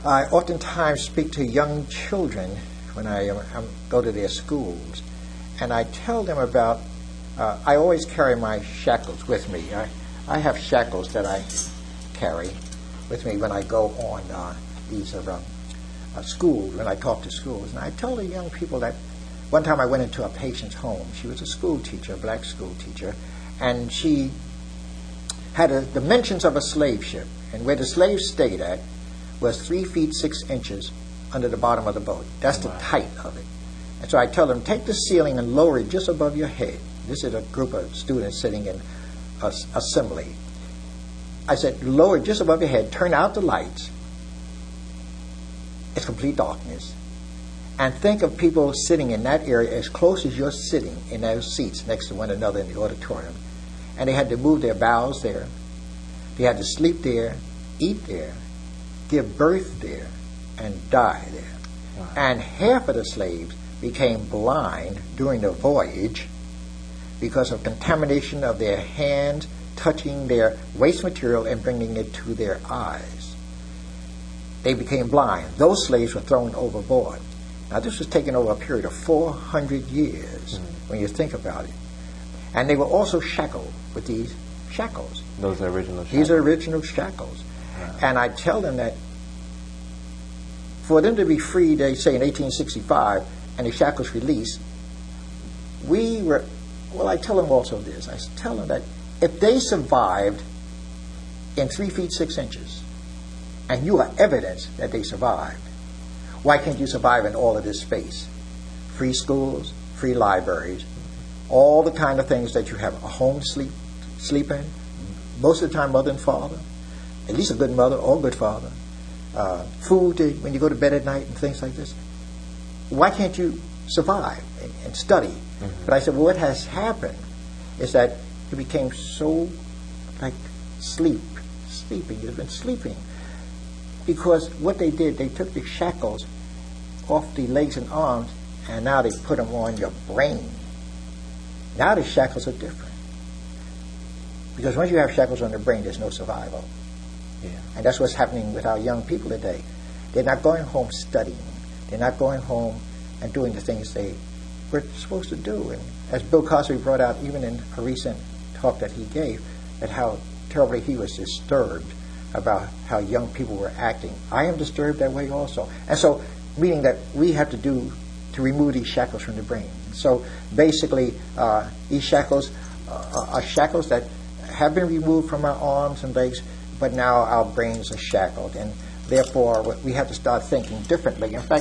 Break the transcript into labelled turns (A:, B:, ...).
A: I oftentimes speak to young children when I go to their schools, and I tell them about, I always carry my shackles with me. I have shackles that I carry with me when I go on these schools, when I talk to schools. And I tell the young people that one time I went into a patient's home. She was a school teacher, a black school teacher, and she had the dimensions of a slave ship. And where the slaves stayed at was 3 feet 6 inches under the bottom of the boat. That's the height of it. And so I tell them, take the ceiling and lower it just above your head. This is a group of students sitting in assembly. I said, lower it just above your head, turn out the lights. It's complete darkness. And think of people sitting in that area as close as you're sitting in those seats next to one another in the auditorium. And they had to move their bowels there. They had to sleep there, eat there, give birth there, and die there. Wow. And half of the slaves became blind during the voyage because of contamination of their hands touching their waste material and bringing it to their eyes. They became blind. Those slaves were thrown overboard. Now, this was taken over a period of 400 years when you think about it. And they were also shackled with these shackles.
B: Those are original shackles?
A: These are original shackles. Wow. And I tell them that for them to be free, they say in 1865, and the shackles released, I tell them also this. I tell them that if they survived in 3 feet 6 inches, and you are evidence that they survived, why can't you survive in all of this space? Free schools, free libraries, all the kind of things that you have a home to sleep in, most of the time mother and father, at least a good mother or a good father, food when you go to bed at night and things like this. Why can't you survive and study? Mm-hmm. But I said, well, what has happened is that you became so like sleeping. You've been sleeping. Because what they did, they took the shackles off the legs and arms, and now they put them on your brain. Now the shackles are different. Because once you have shackles on the brain, there's no survival. Yeah. And that's what's happening with our young people today. They're not going home studying. They're not going home and doing the things they were supposed to do. And as Bill Cosby brought out, even in a recent talk that he gave, that how terribly he was disturbed about how young people were acting. I am disturbed that way also. And so, meaning that we have to do to remove these shackles from the brain. So basically, these shackles are shackles that have been removed from our arms and legs, but now our brains are shackled. And therefore, we have to start thinking differently. In fact,